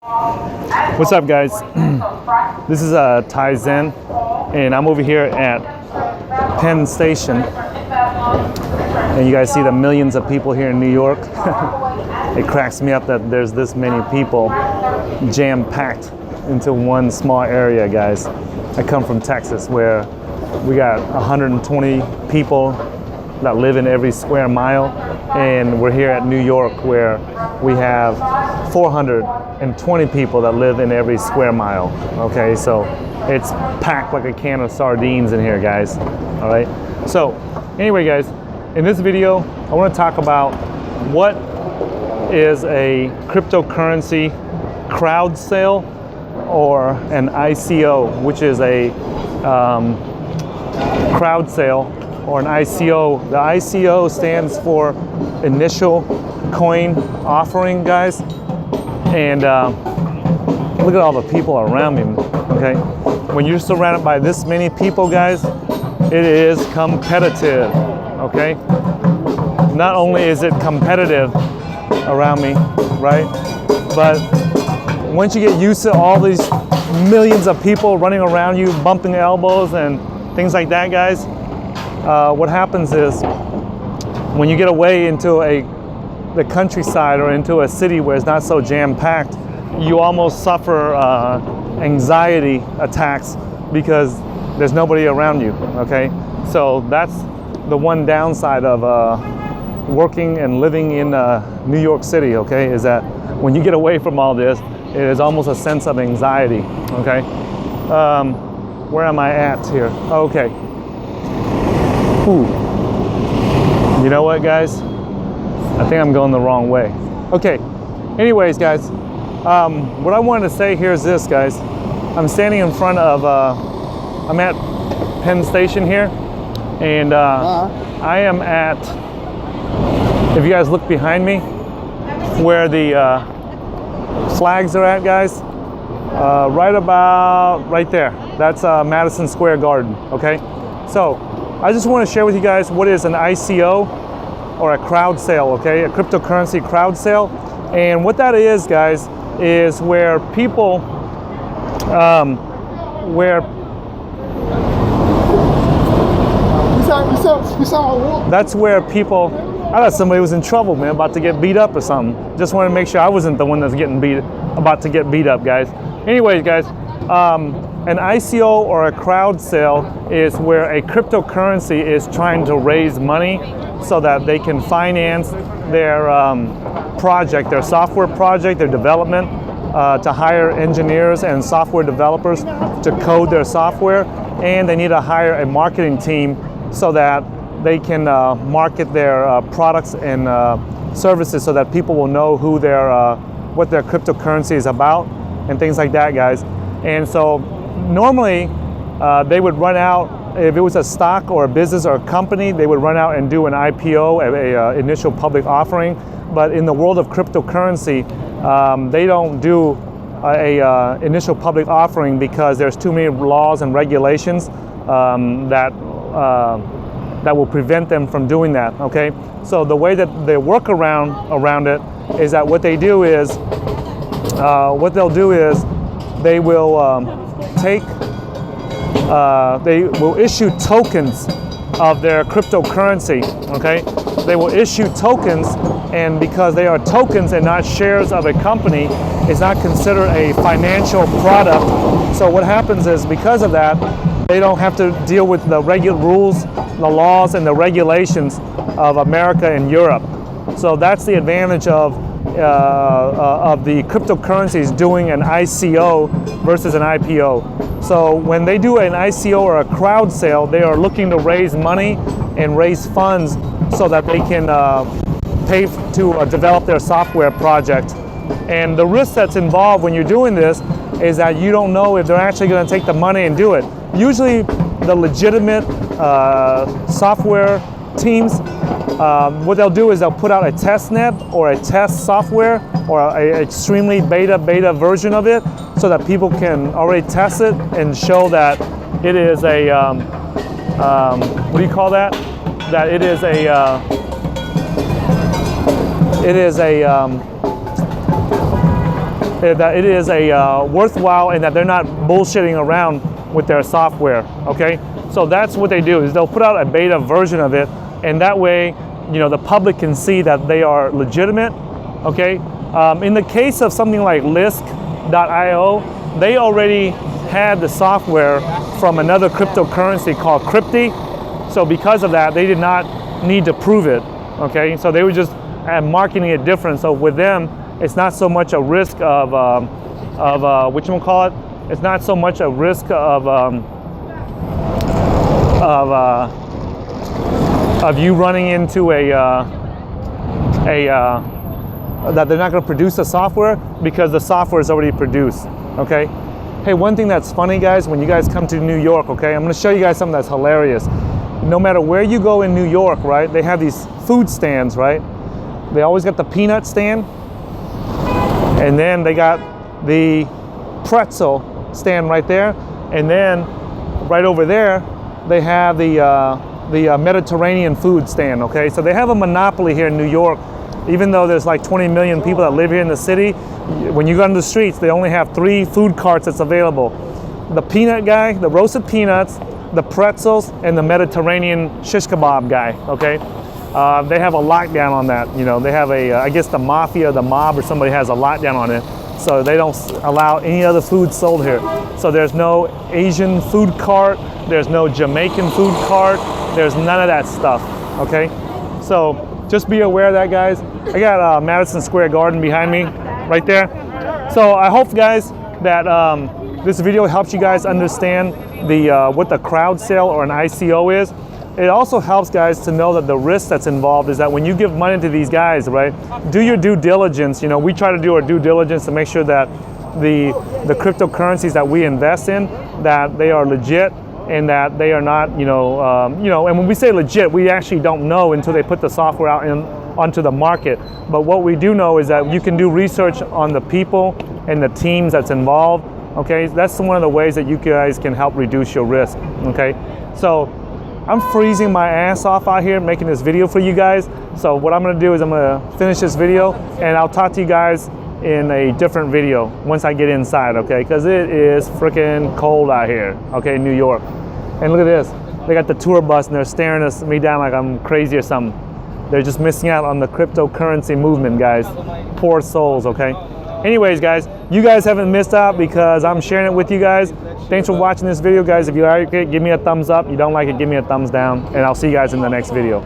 What's up, guys? This is Ty Zen, and I'm over here at Penn Station, and you guys see the millions of people here in New York. It cracks me up that there's this many people jam-packed into one small area, guys. I come from Texas, where we got 120 people that live in every square mile, and we're here at New York, where we have 420 people that live in every square mile. Okay, so it's packed like a can of sardines in here, guys. All right, so anyway, guys, in this video I want to talk about what is a cryptocurrency crowd sale or an ICO, which is a crowd sale or an ICO. The ICO stands for initial coin offering, guys. And look at all the people around me, okay? When you're surrounded by this many people, guys, it is competitive, okay? Not only is it competitive around me, right? But once you get used to all these millions of people running around you, bumping elbows and things like that, guys, what happens is when you get away into the countryside or into a city where it's not so jam-packed, you almost suffer anxiety attacks because there's nobody around you, okay? So that's the one downside of working and living in New York City, okay, is that when you get away from all this, it is almost a sense of anxiety, okay? Where am I at here? Okay. Ooh. You know what, guys? I think I'm going the wrong way. Okay, anyways, guys, what I wanted to say here is this, guys. I'm standing in front of, I'm at Penn Station here, and I am at, if you guys look behind me, where the flags are at, guys, right about right there. That's Madison Square Garden, okay? So, I just want to share with you guys what is an ICO, or a crowd sale, okay? A cryptocurrency crowd sale. And what that is, guys, is where people, that's where people, I thought somebody was in trouble, man, about to get beat up or something. Just wanted to make sure I wasn't the one that's about to get beat up, guys. Anyways, guys, an ICO or a crowd sale is where a cryptocurrency is trying to raise money so that they can finance their project, their software project, their development, to hire engineers and software developers to code their software, and they need to hire a marketing team so that they can market their products and services so that people will know who what their cryptocurrency is about and things like that, guys. And so normally they would run out, if it was a stock or a business or a company, they would run out and do an IPO, a initial public offering. But in the world of cryptocurrency, they don't do a initial public offering because there's too many laws and regulations that will prevent them from doing that, okay? So the way that they work around it is that what they do is, they will they will issue tokens of their cryptocurrency, okay? They will issue tokens, and because they are tokens and not shares of a company, it's not considered a financial product. So what happens is, because of that, they don't have to deal with the regular rules, the laws, and the regulations of America and Europe. So that's the advantage of the cryptocurrencies doing an ICO versus an IPO. So when they do an ICO or a crowd sale, they are looking to raise money and raise funds so that they can pay to develop their software project. And the risk that's involved when you're doing this is that you don't know if they're actually going to take the money and do it. Usually the legitimate software teams, what they'll do is they'll put out a test net or a test software or an extremely beta version of it so that people can already test it and show that it is a, what do you call that? That it is a, that it is a worthwhile and that they're not bullshitting around with their software, okay? So that's what they do, is they'll put out a beta version of it, and that way, you know, the public can see that they are legitimate, okay? In the case of something like Lisk.io, they already had the software from another cryptocurrency called Crypty. So because of that, they did not need to prove it, okay? So they were just marketing it different. So with them, it's not so much a risk of whatchamacallit, it's not so much a risk of you running into that they're not going to produce the software, because the software is already produced, okay? Hey, one thing that's funny, guys, when you guys come to New York, okay, I'm going to show you guys something that's hilarious. No matter where you go in New York, right, they have these food stands, right? They always got the peanut stand, and then they got the pretzel stand right there, and then right over there they have the Mediterranean food stand, okay? So they have a monopoly here in New York. Even though there's like 20 million people that live here in the city, when you go on the streets, they only have 3 food carts that's available. The peanut guy, the roasted peanuts, the pretzels, and the Mediterranean shish kebab guy, okay? They have a lockdown on that. You know, they have I guess the mafia, the mob, or somebody has a lockdown on it. So they don't allow any other food sold here. So there's no Asian food cart, there's no Jamaican food cart, there's none of that stuff, okay? So just be aware of that, guys. I got Madison Square Garden behind me, right there. So I hope, guys, that this video helps you guys understand what the Crowdsale or an ICO is. It also helps, guys, to know that the risk that's involved is that when you give money to these guys, right, do your due diligence. You know, we try to do our due diligence to make sure that the cryptocurrencies that we invest in, that they are legit, and that they are not, and when we say legit, we actually don't know until they put the software out onto the market. But what we do know is that you can do research on the people and the teams that's involved, okay? That's one of the ways that you guys can help reduce your risk, okay? So I'm freezing my ass off out here making this video for you guys. So what I'm gonna do is I'm gonna finish this video, and I'll talk to you guys in a different video once I get inside, okay? Because it is freaking cold out here, okay, in New York. And look at this, they got the tour bus and they're staring me down like I'm crazy or something. They're just missing out on the cryptocurrency movement, guys. Poor souls, okay? Anyways, guys, you guys haven't missed out because I'm sharing it with you guys. Thanks for watching this video, guys. If you like it, give me a thumbs up. You don't like it, give me a thumbs down. And I'll see you guys in the next video.